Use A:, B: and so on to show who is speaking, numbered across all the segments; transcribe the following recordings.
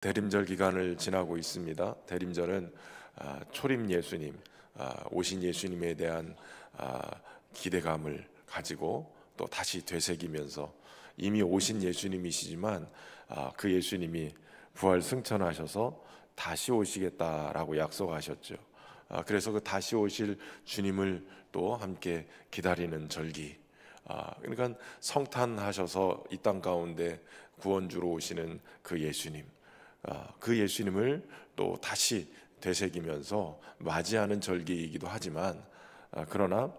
A: 대림절 기간을 지나고 있습니다. 대림절은 초림 예수님, 오신 예수님에 대한 기대감을 가지고 또 다시 되새기면서 이미 오신 예수님이시지만 그 예수님이 부활 승천하셔서 다시 오시겠다라고 약속하셨죠. 그래서 그 다시 오실 주님을 또 함께 기다리는 절기. 그러니까 성탄하셔서 이 땅 가운데 구원주로 오시는 그 예수님, 그 예수님을 또 다시 되새기면서 맞이하는 절기이기도 하지만, 그러나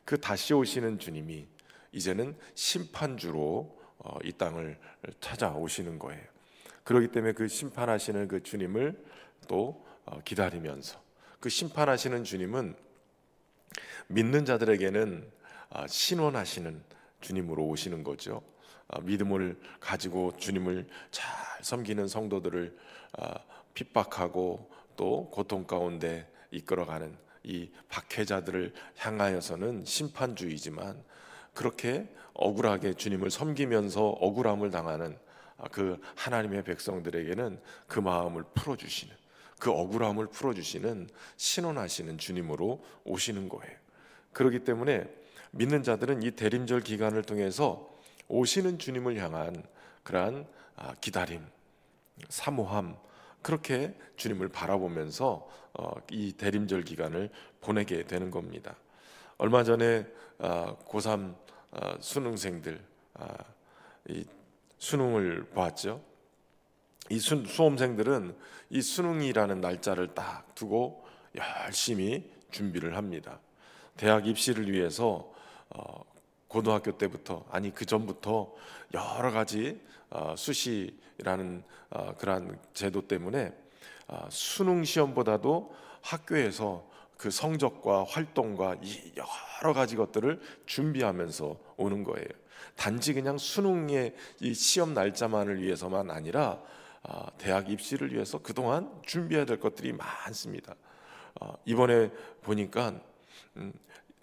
A: 그 다시 오시는 주님이 이제는 심판주로 이 땅을 찾아오시는 거예요. 그렇기 때문에 그 심판하시는 그 주님을 또 기다리면서, 그 심판하시는 주님은 믿는 자들에게는 신원하시는 주님으로 오시는 거죠. 믿음을 가지고 주님을 잘 섬기는 성도들을 핍박하고 또 고통 가운데 이끌어가는 이 박해자들을 향하여서는 심판주의지만, 그렇게 억울하게 주님을 섬기면서 억울함을 당하는 그 하나님의 백성들에게는 그 마음을 풀어주시는, 그 억울함을 풀어주시는 신원하시는 주님으로 오시는 거예요. 그렇기 때문에 믿는 자들은 이 대림절 기간을 통해서 오시는 주님을 향한 그러한 기다림, 사모함, 그렇게 주님을 바라보면서 이 대림절 기간을 보내게 되는 겁니다. 얼마 전에 고3 수능생들 이 수능을 보았죠. 이 수험생들은 이 수능이라는 날짜를 딱 두고 열심히 준비를 합니다. 대학 입시를 위해서 고등학교 때부터, 아니 그 전부터 여러 가지 수시라는 그러한 제도 때문에 수능 시험보다도 학교에서 그 성적과 활동과 이 여러 가지 것들을 준비하면서 오는 거예요. 단지 그냥 수능의 이 시험 날짜만을 위해서만 아니라 대학 입시를 위해서 그동안 준비해야 될 것들이 많습니다. 이번에 보니까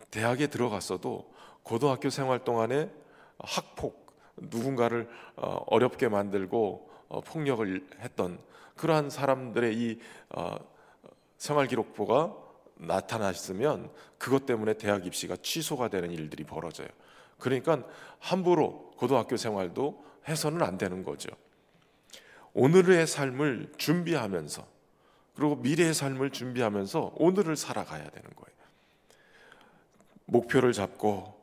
A: 대학에 들어갔어도 고등학교 생활 동안에 학폭, 누군가를 어렵게 만들고 폭력을 했던 그러한 사람들의 이 생활기록부가 나타났으면 그것 때문에 대학 입시가 취소가 되는 일들이 벌어져요. 그러니까 함부로 고등학교 생활도 해서는 안 되는 거죠. 오늘의 삶을 준비하면서, 그리고 미래의 삶을 준비하면서 오늘을 살아가야 되는 거예요. 목표를 잡고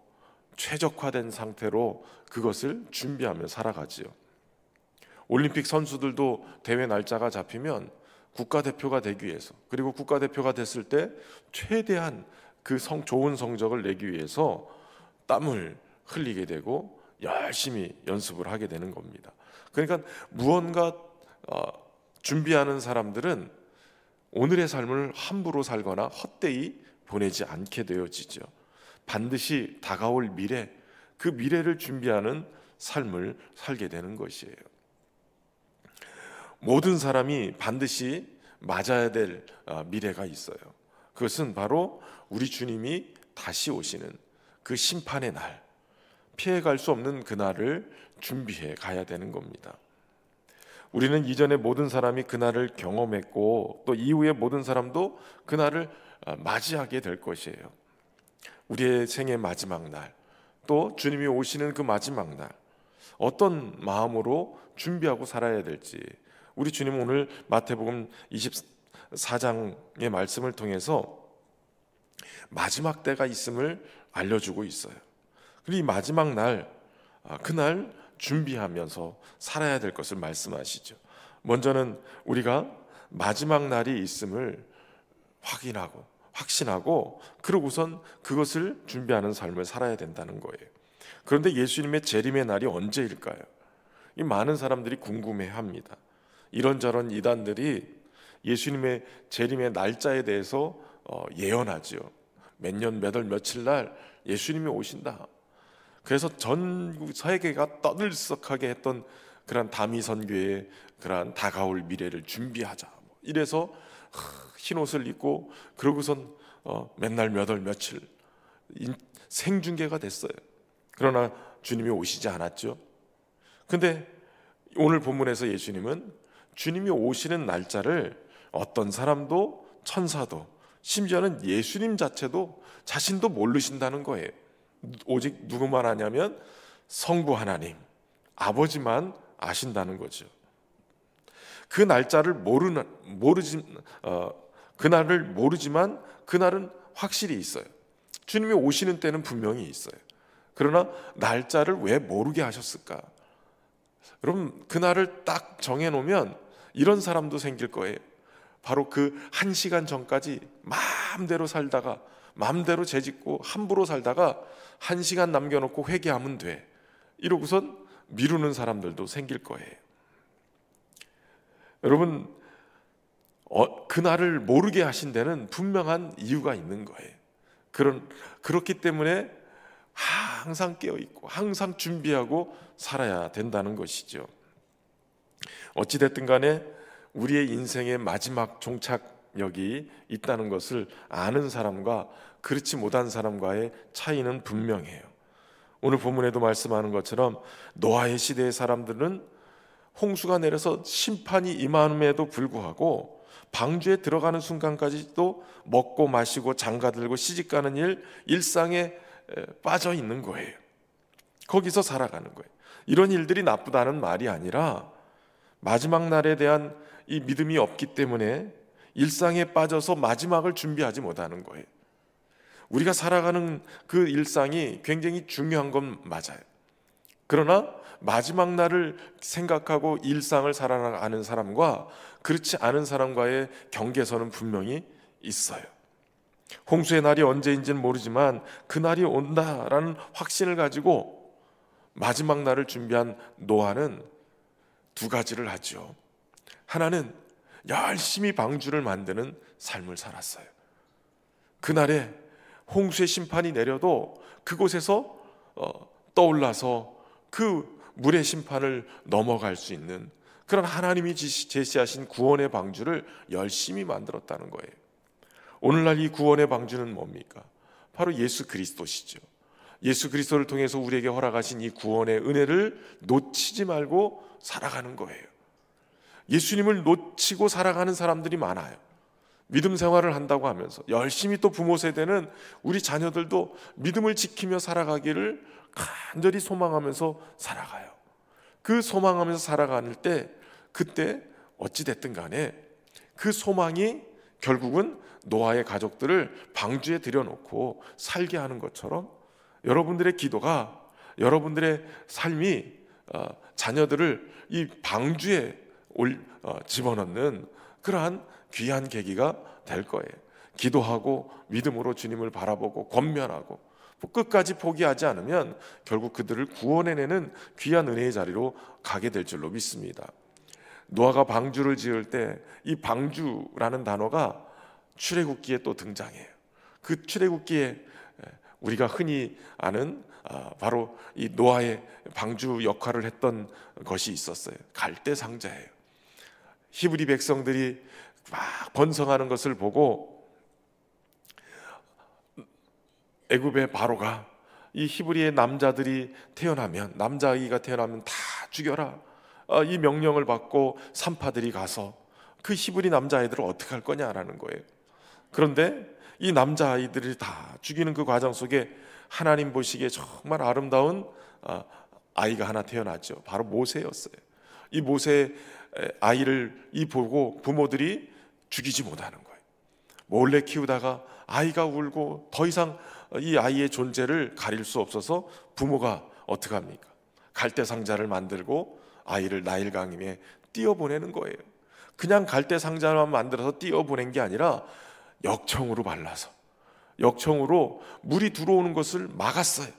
A: 최적화된 상태로 그것을 준비하며 살아가지요. 올림픽 선수들도 대회 날짜가 잡히면 국가대표가 되기 위해서, 그리고 국가대표가 됐을 때 최대한 그 좋은 성적을 내기 위해서 땀을 흘리게 되고 열심히 연습을 하게 되는 겁니다. 그러니까 무언가 준비하는 사람들은 오늘의 삶을 함부로 살거나 헛되이 보내지 않게 되어지죠. 반드시 다가올 미래, 그 미래를 준비하는 삶을 살게 되는 것이에요. 모든 사람이 반드시 맞아야 될 미래가 있어요. 그것은 바로 우리 주님이 다시 오시는 그 심판의 날, 피해갈 수 없는 그날을 준비해 가야 되는 겁니다. 우리는 이전에 모든 사람이 그날을 경험했고, 또 이후에 모든 사람도 그날을 맞이하게 될 것이에요. 우리의 생의 마지막 날, 또 주님이 오시는 그 마지막 날, 어떤 마음으로 준비하고 살아야 될지, 우리 주님은 오늘 마태복음 24장의 말씀을 통해서 마지막 때가 있음을 알려주고 있어요. 그리고 이 마지막 날, 그날 준비하면서 살아야 될 것을 말씀하시죠. 먼저는 우리가 마지막 날이 있음을 확신하고 그러고선 그것을 준비하는 삶을 살아야 된다는 거예요. 그런데 예수님의 재림의 날이 언제일까요? 이 많은 사람들이 궁금해합니다. 이런저런 이단들이 예수님의 재림의 날짜에 대해서 예언하죠. 몇 년 몇 월 며칠 날 예수님이 오신다. 그래서 전 세계가 떠들썩하게 했던 그런 다미 선교의 그러한 다가올 미래를 준비하자. 이래서 흰 옷을 입고 그러고선 맨날 몇 월 며칠 생중계가 됐어요. 그러나 주님이 오시지 않았죠. 근데 오늘 본문에서 예수님은 주님이 오시는 날짜를 어떤 사람도, 천사도, 심지어는 예수님 자체도 자신도 모르신다는 거예요. 오직 누구만 아냐면 성부 하나님, 아버지만 아신다는 거죠. 그 날짜를 그날을 모르지만 그날은 확실히 있어요. 주님이 오시는 때는 분명히 있어요. 그러나 날짜를 왜 모르게 하셨을까? 여러분, 그날을 딱 정해놓으면 이런 사람도 생길 거예요. 바로 그 1시간 전까지 마음대로 살다가, 마음대로 죄짓고 함부로 살다가 1시간 남겨놓고 회개하면 돼, 이러고선 미루는 사람들도 생길 거예요. 여러분, 그날을 모르게 하신 데는 분명한 이유가 있는 거예요. 그렇기 때문에 항상 깨어있고 항상 준비하고 살아야 된다는 것이죠. 어찌됐든 간에 우리의 인생의 마지막 종착역이 있다는 것을 아는 사람과 그렇지 못한 사람과의 차이는 분명해요. 오늘 본문에도 말씀하는 것처럼 노아의 시대의 사람들은 홍수가 내려서 심판이 임함에도 불구하고 방주에 들어가는 순간까지도 먹고 마시고 장가들고 시집가는 일상에 빠져 있는 거예요. 거기서 살아가는 거예요. 이런 일들이 나쁘다는 말이 아니라 마지막 날에 대한 이 믿음이 없기 때문에 일상에 빠져서 마지막을 준비하지 못하는 거예요. 우리가 살아가는 그 일상이 굉장히 중요한 건 맞아요. 그러나 마지막 날을 생각하고 일상을 살아가는 사람과 그렇지 않은 사람과의 경계선은 분명히 있어요. 홍수의 날이 언제인지는 모르지만 그 날이 온다라는 확신을 가지고 마지막 날을 준비한 노아는 두 가지를 하죠. 하나는 열심히 방주를 만드는 삶을 살았어요. 그날에 홍수의 심판이 내려도 그곳에서 떠올라서 그 물의 심판을 넘어갈 수 있는 그런 하나님이 제시하신 구원의 방주를 열심히 만들었다는 거예요. 오늘날 이 구원의 방주는 뭡니까? 바로 예수 그리스도시죠. 예수 그리스도를 통해서 우리에게 허락하신 이 구원의 은혜를 놓치지 말고 살아가는 거예요. 예수님을 놓치고 살아가는 사람들이 많아요. 믿음 생활을 한다고 하면서 열심히 또 부모 세대는 우리 자녀들도 믿음을 지키며 살아가기를 간절히 소망하면서 살아가요. 그 소망하면서 살아가는 때 그때 어찌됐든 간에 그 소망이 결국은 노아의 가족들을 방주에 들여놓고 살게 하는 것처럼 여러분들의 기도가, 여러분들의 삶이 자녀들을 이 방주에 집어넣는 그러한 귀한 계기가 될 거예요. 기도하고 믿음으로 주님을 바라보고 권면하고 끝까지 포기하지 않으면 결국 그들을 구원해내는 귀한 은혜의 자리로 가게 될 줄로 믿습니다. 노아가 방주를 지을 때 이 방주라는 단어가 출애굽기에 또 등장해요. 그 출애굽기에 우리가 흔히 아는 바로 이 노아의 방주 역할을 했던 것이 있었어요. 갈대 상자예요. 히브리 백성들이 막 번성하는 것을 보고 애굽의 바로가 이 히브리의 남자들이 태어나면, 남자아이가 태어나면 다 죽여라, 이 명령을 받고 산파들이 가서 그 히브리 남자아이들을 어떻게 할 거냐라는 거예요. 그런데 이 남자아이들을 다 죽이는 그 과정 속에 하나님 보시기에 정말 아름다운 아이가 하나 태어났죠. 바로 모세였어요. 이 모세 아이를 보고 부모들이 죽이지 못하는 거예요. 몰래 키우다가 아이가 울고 더 이상 이 아이의 존재를 가릴 수 없어서 부모가 어떻게 합니까? 갈대 상자를 만들고 아이를 나일강에 띄어보내는 거예요. 그냥 갈대 상자만 만들어서 띄어보낸 게 아니라 역청으로 발라서, 역청으로 물이 들어오는 것을 막았어요.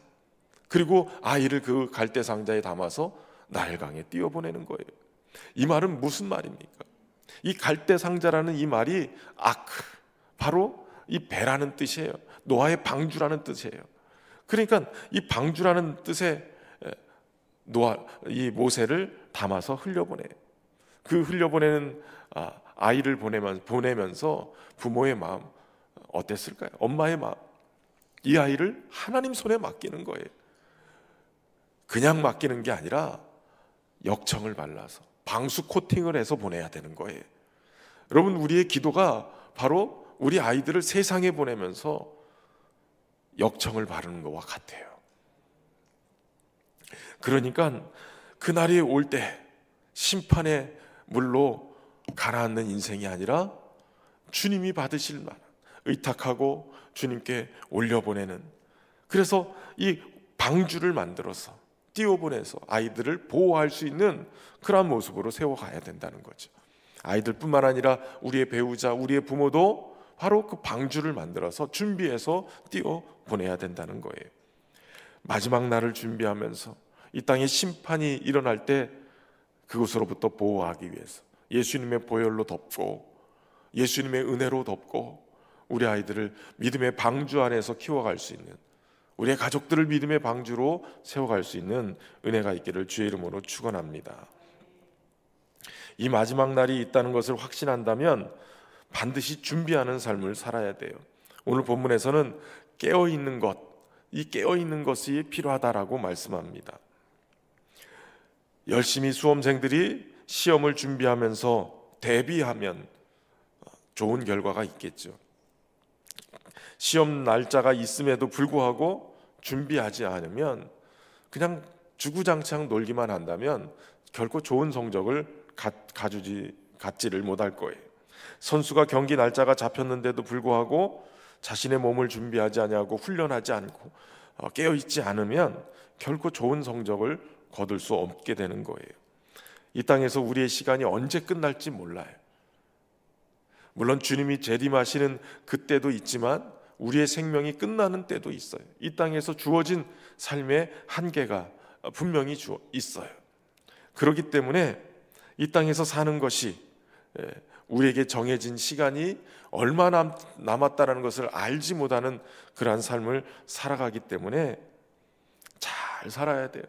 A: 그리고 아이를 그 갈대 상자에 담아서 나일강에 띄어보내는 거예요. 이 말은 무슨 말입니까? 이 갈대 상자라는 이 말이 바로 이 배라는 뜻이에요. 노아의 방주라는 뜻이에요. 그러니까 이 방주라는 뜻의 이 모세를 담아서 흘려보내요. 그 흘려보내는 아이를 보내면서 부모의 마음 어땠을까요? 엄마의 마음, 이 아이를 하나님 손에 맡기는 거예요. 그냥 맡기는 게 아니라 역청을 발라서 방수 코팅을 해서 보내야 되는 거예요. 여러분, 우리의 기도가 바로 우리 아이들을 세상에 보내면서 역청을 바르는 것과 같아요. 그러니까 그날이 올 때 심판의 물로 가라앉는 인생이 아니라 주님이 받으실 만한, 의탁하고 주님께 올려보내는, 그래서 이 방주를 만들어서 띄워보내서 아이들을 보호할 수 있는 그런 모습으로 세워가야 된다는 거죠. 아이들뿐만 아니라 우리의 배우자, 우리의 부모도 바로 그 방주를 만들어서 준비해서 띄워보내야 된다는 거예요. 마지막 날을 준비하면서 이 땅에 심판이 일어날 때 그것으로부터 보호하기 위해서 예수님의 보혈로 덮고 예수님의 은혜로 덮고 우리 아이들을 믿음의 방주 안에서 키워갈 수 있는, 우리의 가족들을 믿음의 방주로 세워갈 수 있는 은혜가 있기를 주의 이름으로 축원합니다. 이 마지막 날이 있다는 것을 확신한다면 반드시 준비하는 삶을 살아야 돼요. 오늘 본문에서는 깨어있는 것, 이 깨어있는 것이 필요하다라고 말씀합니다. 열심히 수험생들이 시험을 준비하면서 대비하면 좋은 결과가 있겠죠. 시험 날짜가 있음에도 불구하고 준비하지 않으면 그냥 주구장창 놀기만 한다면 결코 좋은 성적을 갖지를 못할 거예요. 선수가 경기 날짜가 잡혔는데도 불구하고 자신의 몸을 준비하지 아니하고 훈련하지 않고 깨어있지 않으면 결코 좋은 성적을 거둘 수 없게 되는 거예요. 이 땅에서 우리의 시간이 언제 끝날지 몰라요. 물론 주님이 재림하시는 그때도 있지만 우리의 생명이 끝나는 때도 있어요. 이 땅에서 주어진 삶의 한계가 분명히 있어요. 그렇기 때문에 이 땅에서 사는 것이 우리에게 정해진 시간이 얼마나 남았다는 것을 알지 못하는 그러한 삶을 살아가기 때문에 잘 살아야 돼요.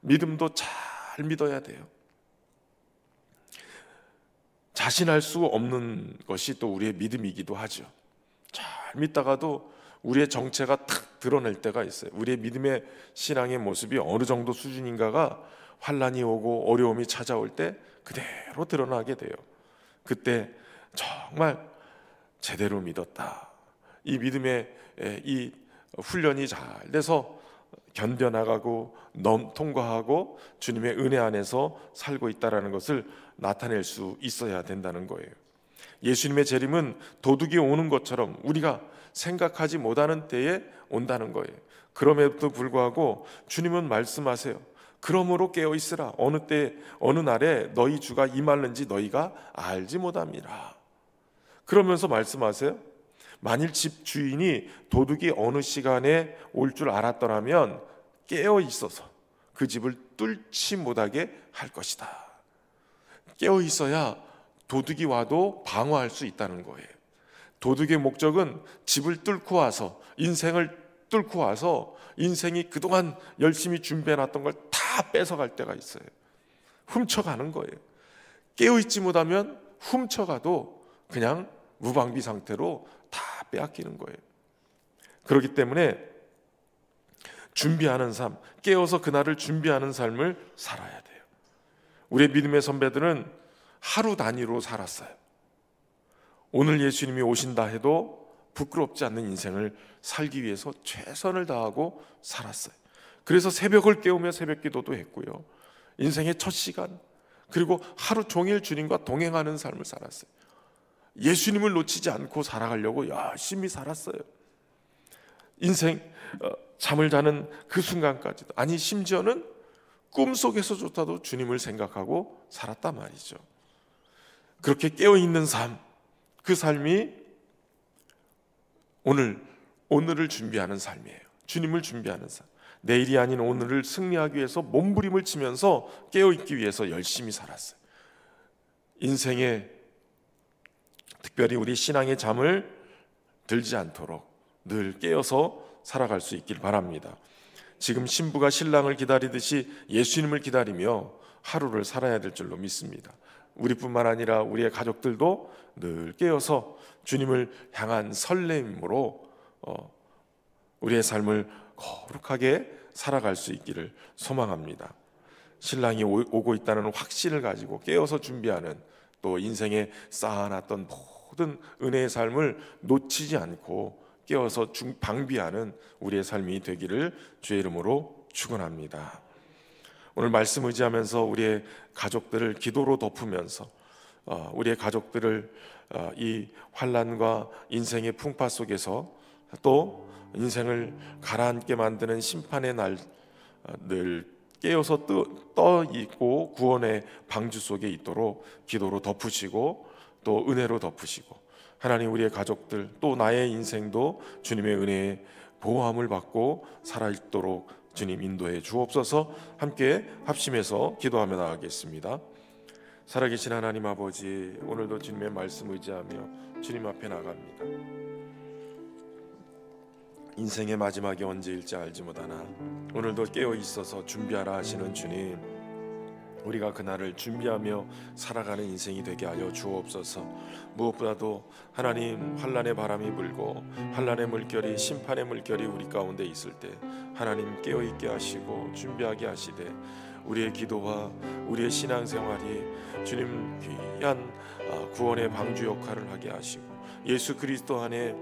A: 믿음도 잘 믿어야 돼요. 자신할 수 없는 것이 또 우리의 믿음이기도 하죠. 잘 믿다가도 우리의 정체가 탁 드러낼 때가 있어요. 우리의 믿음의 신앙의 모습이 어느 정도 수준인가가 환난이 오고 어려움이 찾아올 때 그대로 드러나게 돼요. 그때 정말 제대로 믿었다, 이 믿음의 이 훈련이 잘 돼서 견뎌나가고 통과하고 주님의 은혜 안에서 살고 있다는 것을 나타낼 수 있어야 된다는 거예요. 예수님의 재림은 도둑이 오는 것처럼 우리가 생각하지 못하는 때에 온다는 거예요. 그럼에도 불구하고 주님은 말씀하세요. 그러므로 깨어있으라. 어느 때 어느 날에 너희 주가 임하는지 너희가 알지 못함이라. 그러면서 말씀하세요. 만일 집 주인이 도둑이 어느 시간에 올 줄 알았더라면 깨어 있어서 그 집을 뚫지 못하게 할 것이다. 깨어 있어야 도둑이 와도 방어할 수 있다는 거예요. 도둑의 목적은 집을 뚫고 와서, 인생을 뚫고 와서 인생이 그동안 열심히 준비해놨던 걸 다 뺏어갈 때가 있어요. 훔쳐가는 거예요. 깨어있지 못하면 훔쳐가도 그냥 무방비 상태로 다 빼앗기는 거예요. 그렇기 때문에 준비하는 삶, 깨어서 그날을 준비하는 삶을 살아야 돼요. 우리의 믿음의 선배들은 하루 단위로 살았어요. 오늘 예수님이 오신다 해도 부끄럽지 않는 인생을 살기 위해서 최선을 다하고 살았어요. 그래서 새벽을 깨우며 새벽 기도도 했고요. 인생의 첫 시간, 그리고 하루 종일 주님과 동행하는 삶을 살았어요. 예수님을 놓치지 않고 살아가려고 열심히 살았어요. 인생 잠을 자는 그 순간까지도, 아니 심지어는 꿈속에서조차도 주님을 생각하고 살았단 말이죠. 그렇게 깨어있는 삶, 그 삶이 오늘을 준비하는 삶이에요. 주님을 준비하는 삶. 내일이 아닌 오늘을 승리하기 위해서 몸부림을 치면서 깨어있기 위해서 열심히 살았어요. 인생에 특별히 우리 신앙의 잠을 들지 않도록 늘 깨어서 살아갈 수 있길 바랍니다. 지금 신부가 신랑을 기다리듯이 예수님을 기다리며 하루를 살아야 될 줄로 믿습니다. 우리뿐만 아니라 우리의 가족들도 늘 깨어서 주님을 향한 설렘으로 우리의 삶을 거룩하게 살아갈 수 있기를 소망합니다. 신랑이 오고 있다는 확신을 가지고 깨어서 준비하는, 또 인생에 쌓아놨던 모든 은혜의 삶을 놓치지 않고 깨어서 방비하는 우리의 삶이 되기를 주의 이름으로 축원합니다. 오늘 말씀 의지하면서 우리의 가족들을 기도로 덮으면서 우리의 가족들을 이 환난과 인생의 풍파 속에서 또 인생을 가라앉게 만드는 심판의 날 늘 깨어서 떠 있고 구원의 방주 속에 있도록 기도로 덮으시고 또 은혜로 덮으시고, 하나님 우리의 가족들 또 나의 인생도 주님의 은혜의 보호함을 받고 살아있도록 주님 인도해 주옵소서. 함께 합심해서 기도하며 나가겠습니다. 살아계신 하나님 아버지, 오늘도 주님의 말씀 의지하며 주님 앞에 나갑니다. 인생의 마지막이 언제일지 알지 못하나 오늘도 깨어 있어서 준비하라 하시는 주님, 우리가 그날을 준비하며 살아가는 인생이 되게 하여 주옵소서. 무엇보다도 하나님, 환난의 바람이 불고 환난의 물결이, 심판의 물결이 우리 가운데 있을 때 하나님 깨어 있게 하시고 준비하게 하시되, 우리의 기도와 우리의 신앙생활이 주님 귀한 구원의 방주 역할을 하게 하시고 예수 그리스도 안에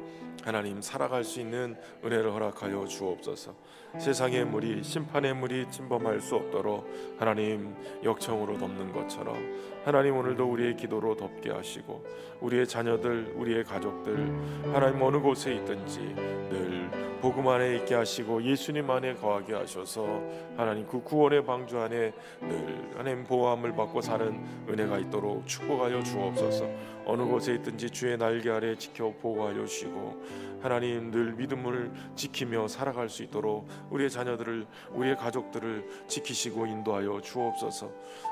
A: 하나님 살아갈 수 있는 은혜를 허락하여 주옵소서. 세상의 물이, 심판의 물이 침범할 수 없도록 하나님 역청으로 덮는 것처럼 하나님 오늘도 우리의 기도로 덮게 하시고, 우리의 자녀들, 우리의 가족들 하나님 어느 곳에 있든지 늘 복음 안에 있게 하시고 예수님 안에 거하게 하셔서 하나님 그 구원의 방주 안에 늘 하나님 보호함을 받고 사는 은혜가 있도록 축복하여 주옵소서. 어느 곳에 있든지 주의 날개 아래 지켜 보호하여 주시고 하나님 늘 믿음을 지키며 살아갈 수 있도록 우리의 자녀들을, 우리의 가족들을 지키시고 인도하여 주옵소서.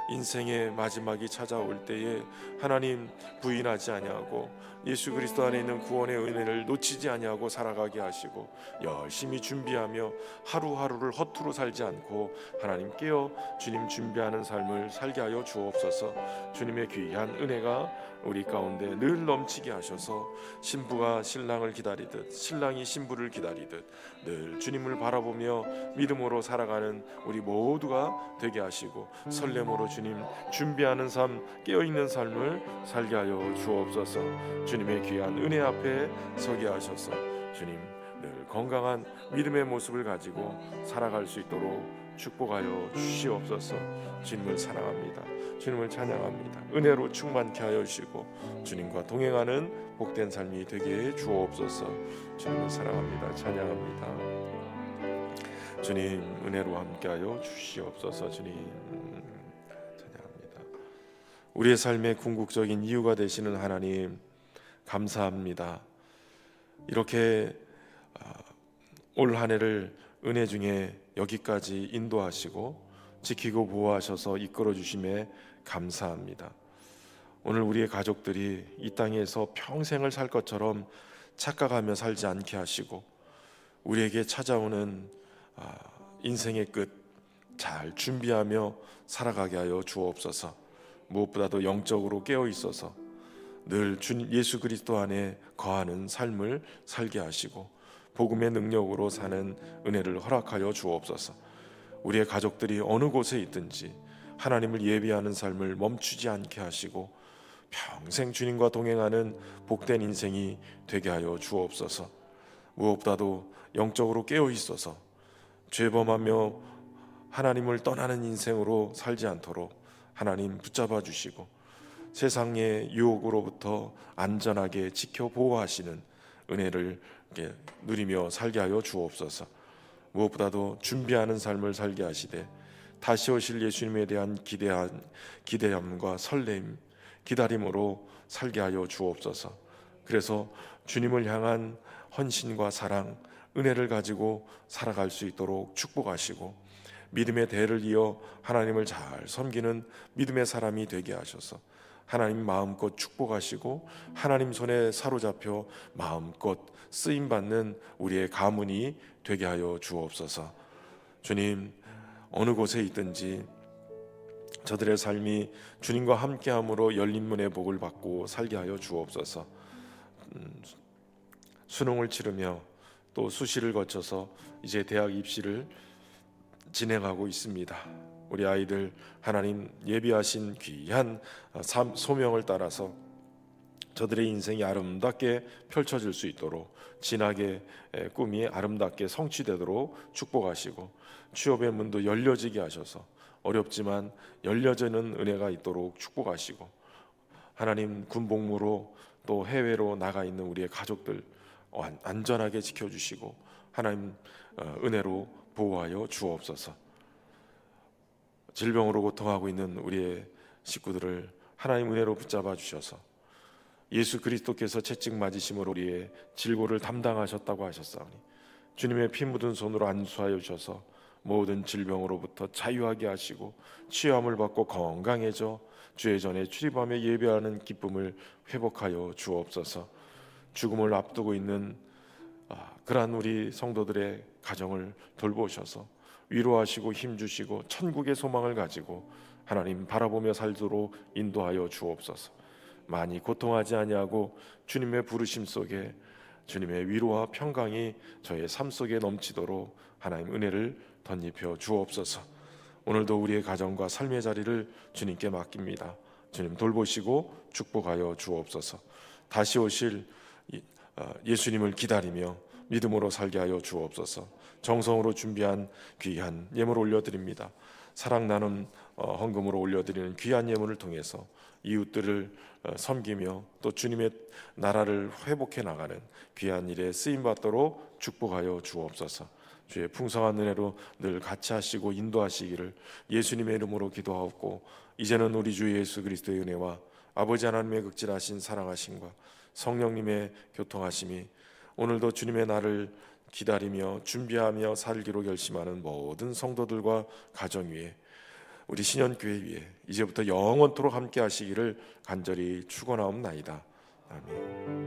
A: 인생의 마지막이 찾아올 때에 하나님 부인하지 아니하고 예수 그리스도 안에 있는 구원의 은혜를 놓치지 아니하고 살아가게 하시고 열심히 준비하며 하루하루를 허투루 살지 않고 하나님 깨어 주님 준비하는 삶을 살게 하여 주옵소서. 주님의 귀한 은혜가 우리 가운데 늘 넘치게 하셔서 신부가 신랑을 기다리듯 신랑이 신부를 기다리듯 늘 주님을 바라보며 믿음으로 살아가는 우리 모두가 되게 하시고 설렘으로 주님 준비하는 삶, 깨어있는 삶을 살게 하여 주옵소서. 주님의 귀한 은혜 앞에 서게 하셔서 주님 늘 건강한 믿음의 모습을 가지고 살아갈 수 있도록 축복하여 주시옵소서. 주님을 사랑합니다. 주님을 찬양합니다. 은혜로 충만케 하여 주시고 주님과 동행하는 복된 삶이 되게 해 주옵소서. 주님을 사랑합니다. 찬양합니다. 주님 은혜로 함께하여 주시옵소서. 주님 찬양합니다. 우리의 삶의 궁극적인 이유가 되시는 하나님 감사합니다. 이렇게 올 한 해를 은혜 중에 여기까지 인도하시고 지키고 보호하셔서 이끌어 주심에 감사합니다. 오늘 우리의 가족들이 이 땅에서 평생을 살 것처럼 착각하며 살지 않게 하시고 우리에게 찾아오는 인생의 끝 잘 준비하며 살아가게 하여 주옵소서. 무엇보다도 영적으로 깨어 있어서 늘 주님 예수 그리스도 안에 거하는 삶을 살게 하시고 복음의 능력으로 사는 은혜를 허락하여 주옵소서. 우리의 가족들이 어느 곳에 있든지 하나님을 예비하는 삶을 멈추지 않게 하시고 평생 주님과 동행하는 복된 인생이 되게 하여 주옵소서. 무엇보다도 영적으로 깨어 있어서 죄범하며 하나님을 떠나는 인생으로 살지 않도록 하나님 붙잡아 주시고 세상의 유혹으로부터 안전하게 지켜 보호하시는 은혜를 누리며 살게 하여 주옵소서. 무엇보다도 준비하는 삶을 살게 하시되 다시 오실 예수님에 대한 기대함과 설렘, 기다림으로 살게 하여 주옵소서. 그래서 주님을 향한 헌신과 사랑, 은혜를 가지고 살아갈 수 있도록 축복하시고 믿음의 대를 이어 하나님을 잘 섬기는 믿음의 사람이 되게 하셔서 하나님 마음껏 축복하시고 하나님 손에 사로잡혀 마음껏 쓰임받는 우리의 가문이 되게 하여 주옵소서. 주님 어느 곳에 있든지 저들의 삶이 주님과 함께함으로 열린 문의 복을 받고 살게 하여 주옵소서. 수능을 치르며 또 수시를 거쳐서 이제 대학 입시를 진행하고 있습니다. 우리 아이들 하나님 예비하신 귀한 소명을 따라서 저들의 인생이 아름답게 펼쳐질 수 있도록, 진하게 꿈이 아름답게 성취되도록 축복하시고, 취업의 문도 열려지게 하셔서 어렵지만 열려지는 은혜가 있도록 축복하시고, 하나님 군복무로 또 해외로 나가 있는 우리의 가족들 안전하게 지켜주시고, 하나님 은혜로 보호하여 주옵소서. 질병으로 고통하고 있는 우리의 식구들을 하나님 은혜로 붙잡아 주셔서 예수 그리스도께서 채찍 맞으심으로 우리의 질고를 담당하셨다고 하셨사오니 주님의 피 묻은 손으로 안수하여 주셔서 모든 질병으로부터 자유하게 하시고 치유함을 받고 건강해져 주의 전에 출입하며 예배하는 기쁨을 회복하여 주옵소서. 죽음을 앞두고 있는 그러한 우리 성도들의 가정을 돌보셔서 위로하시고 힘주시고 천국의 소망을 가지고 하나님 바라보며 살도록 인도하여 주옵소서. 많이 고통하지 아니하고 주님의 부르심 속에 주님의 위로와 평강이 저의 삶 속에 넘치도록 하나님 은혜를 덧입혀 주옵소서. 오늘도 우리의 가정과 삶의 자리를 주님께 맡깁니다. 주님 돌보시고 축복하여 주옵소서. 다시 오실 예수님을 기다리며 믿음으로 살게 하여 주옵소서. 정성으로 준비한 귀한 예물 올려드립니다. 사랑 나눔 헌금으로 올려드리는 귀한 예물을 통해서 이웃들을 섬기며 또 주님의 나라를 회복해 나가는 귀한 일에 쓰임받도록 축복하여 주옵소서. 주의 풍성한 은혜로 늘 같이 하시고 인도하시기를 예수님의 이름으로 기도하옵고, 이제는 우리 주 예수 그리스도의 은혜와 아버지 하나님의 극진하신 사랑하심과 성령님의 교통하심이 오늘도 주님의 날을 기다리며 준비하며 살기로 결심하는 모든 성도들과 가정 위에, 우리 신현교회 위에 이제부터 영원토록 함께 하시기를 간절히 축원하옵나이다. 아멘.